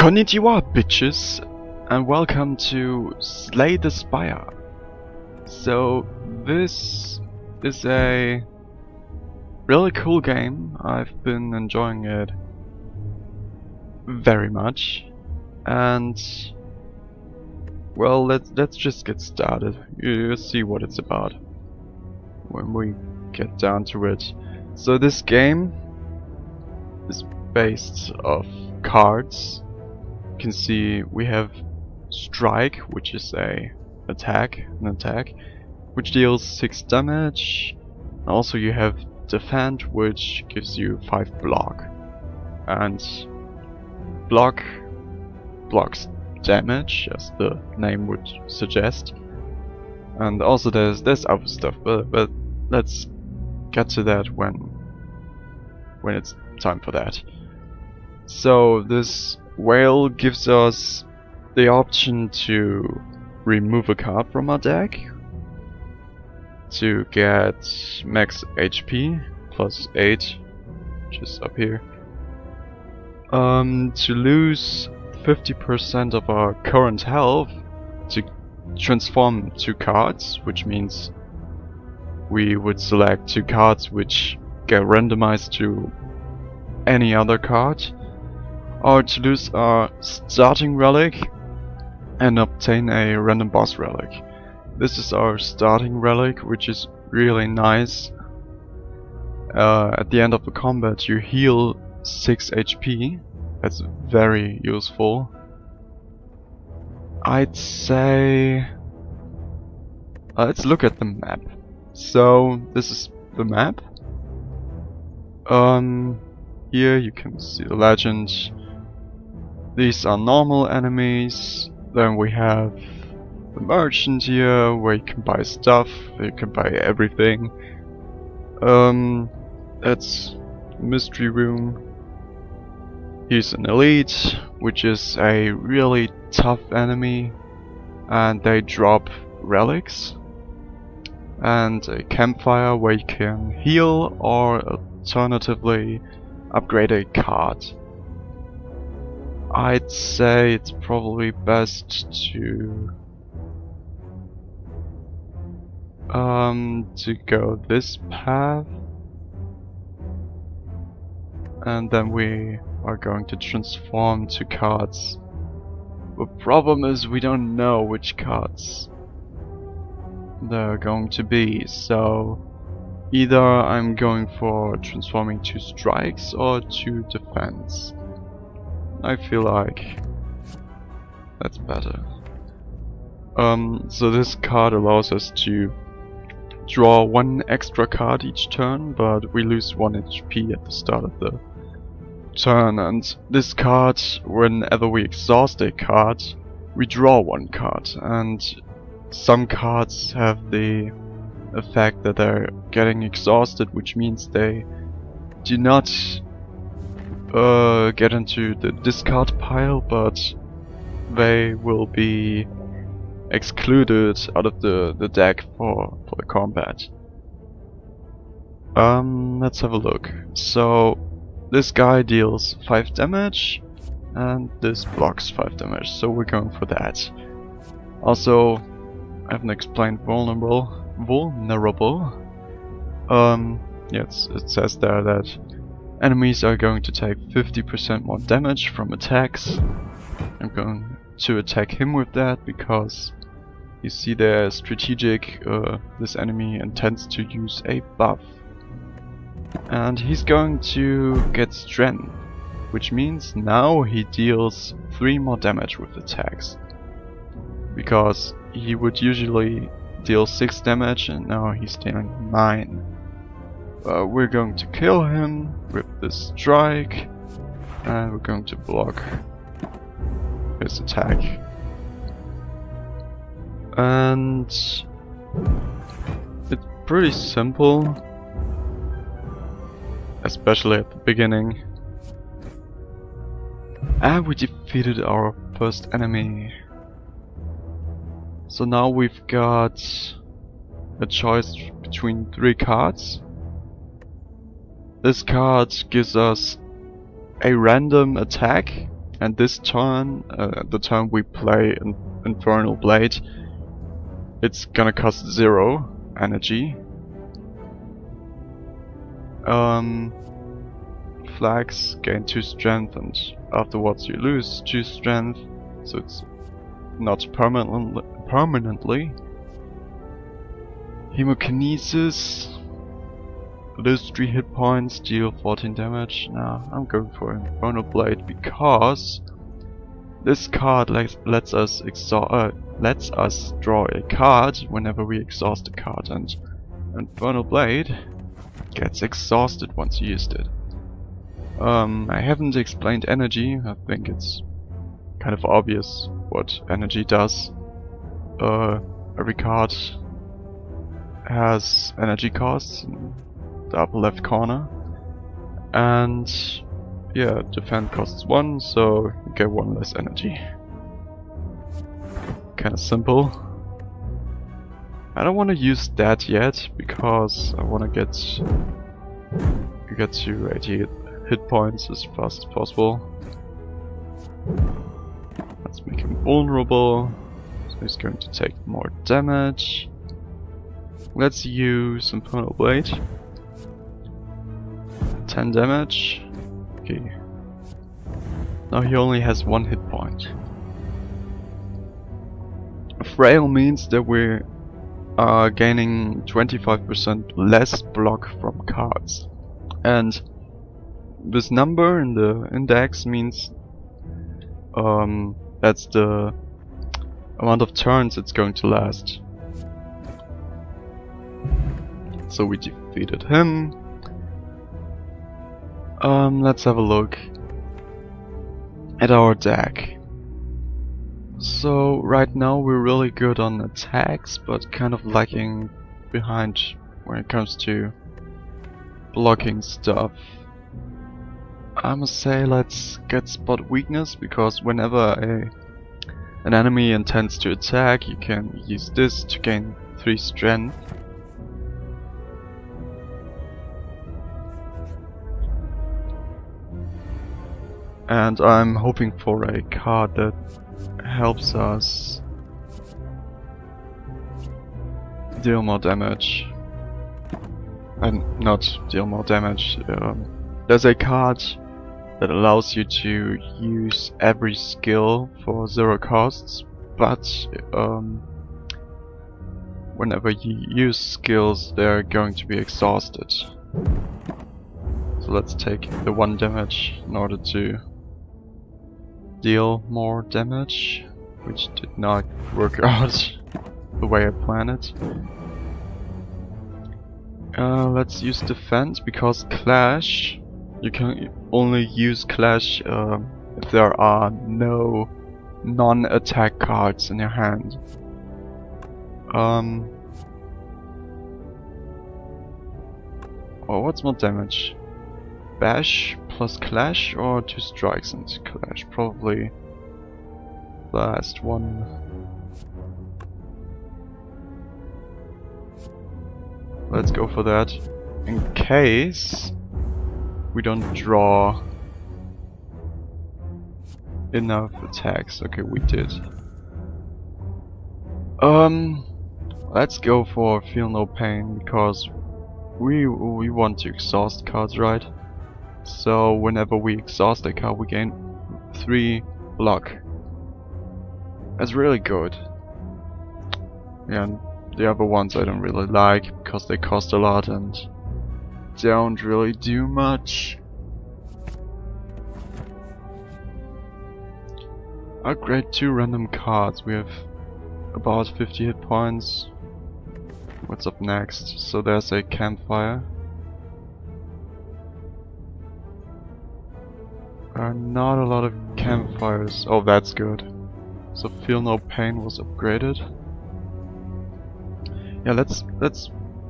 Konnichiwa, bitches, and welcome to Slay the Spire. So, this is a really cool game. I've been enjoying it very much, and well, let's just get started. You'll see what it's about when we get down to it. So this game is based off cards. You can see we have Strike, which is an attack, which deals 6 damage. Also you have Defend, which gives you 5 block. And block blocks damage, as the name would suggest. And also there's other stuff, but let's get to that when it's time for that. So this whale gives us the option to remove a card from our deck to get max HP plus 8, which is up here. To lose 50% of our current health, to transform 2 cards, which means we would select 2 cards which get randomized to any other card, or to lose our starting relic and obtain a random boss relic. This is our starting relic, which is really nice. At the end of the combat you heal 6 HP. That's very useful. I'd say let's look at the map. So this is the map. Here you can see the legend. These are normal enemies. Then we have the merchant here, where you can buy stuff, you can buy everything. That's mystery room. Here's an elite, which is a really tough enemy, and they drop relics. And a campfire, where you can heal or alternatively upgrade a card. I'd say it's probably best to go this path, and then we are going to transform 2 cards. The problem is we don't know which cards they're going to be, so either I'm going for transforming 2 strikes or 2 defense. I feel like that's better. So this card allows us to draw 1 extra card each turn, but we lose 1 HP at the start of the turn. And this card, whenever we exhaust a card, we draw 1 card. And some cards have the effect that they're getting exhausted, which means they do not get into the discard pile, but they will be excluded out of the deck for the combat. Let's have a look. So this guy deals 5 damage and this blocks 5 damage, so we're going for that. Also, I haven't explained vulnerable. It says there that enemies are going to take 50% more damage from attacks. I'm going to attack him with that because you see there strategic, this enemy intends to use a buff. And he's going to get strength, which means now he deals 3 more damage with attacks. Because he would usually deal 6 damage and now he's dealing 9. We're going to kill him with this strike, and we're going to block his attack. And it's pretty simple, especially at the beginning. And we defeated our first enemy. So now we've got a choice between 3 cards. This card gives us a random attack And this turn, the turn we play Infernal Blade, it's gonna cost 0 energy. Flags gain 2 strength, and afterwards you lose 2 strength, so it's not permanently. Hemokinesis, lose 3 hit points, deal 14 damage. Nah, I'm going for Infernal Blade because this card lets us draw a card whenever we exhaust a card, and Infernal Blade gets exhausted once you used it. I haven't explained energy. I think it's kind of obvious what energy does. Every card has energy costs in the upper left corner, and yeah, defend costs 1, so you get 1 less energy. Kinda simple. I don't want to use that yet because I want to get to 88 hit points as fast as possible. Let's make him vulnerable, so he's going to take more damage. Let's use Infernal Blade. 10 damage. Okay. Now he only has 1 hit point. Frail means that we are gaining 25% less block from cards. And this number in the index means that's the amount of turns it's going to last. So we defeated him. Let's have a look at our deck. So right now we're really good on attacks, but kind of lacking behind when it comes to blocking stuff. I must say, let's get spot weakness, because whenever an enemy intends to attack, you can use this to gain 3 strength. And I'm hoping for a card that helps us deal more damage. And not deal more damage. There's a card that allows you to use every skill for 0 costs, but whenever you use skills, they're going to be exhausted. So let's take the 1 damage in order to deal more damage, which did not work out the way I planned it. Let's use defense, because clash, you can only use clash if there are no non-attack cards in your hand. Oh, what's more damage? Bash plus clash or 2 strikes and clash? Probably the last one. Let's go for that. In case we don't draw enough attacks. Okay, we did. Let's go for Feel No Pain, because we want to exhaust cards, right? So whenever we exhaust a card, we gain 3 block. That's really good. Yeah, and the other ones I don't really like because they cost a lot and don't really do much. Upgrade 2 random cards. We have about 50 hit points. What's up next? So there's a campfire. Not a lot of campfires. Oh, that's good. So Feel No Pain was upgraded. Yeah, let's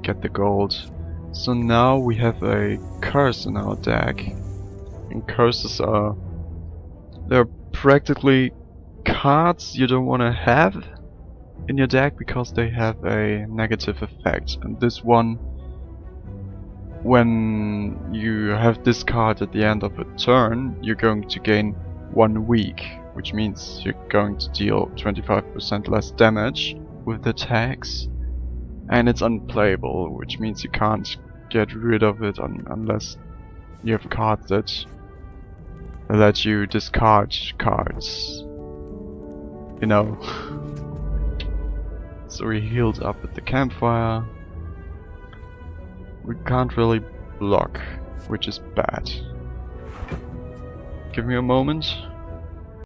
get the gold. So now we have a curse in our deck. And curses are... they're practically cards you don't want to have in your deck because they have a negative effect. And this one, when you have this card at the end of a turn, you're going to gain 1 week, which means you're going to deal 25% less damage with the tags, and it's unplayable, which means you can't get rid of it unless you have cards that let you discard cards, you know. So we healed up at the campfire. We can't really block, which is bad. Give me a moment.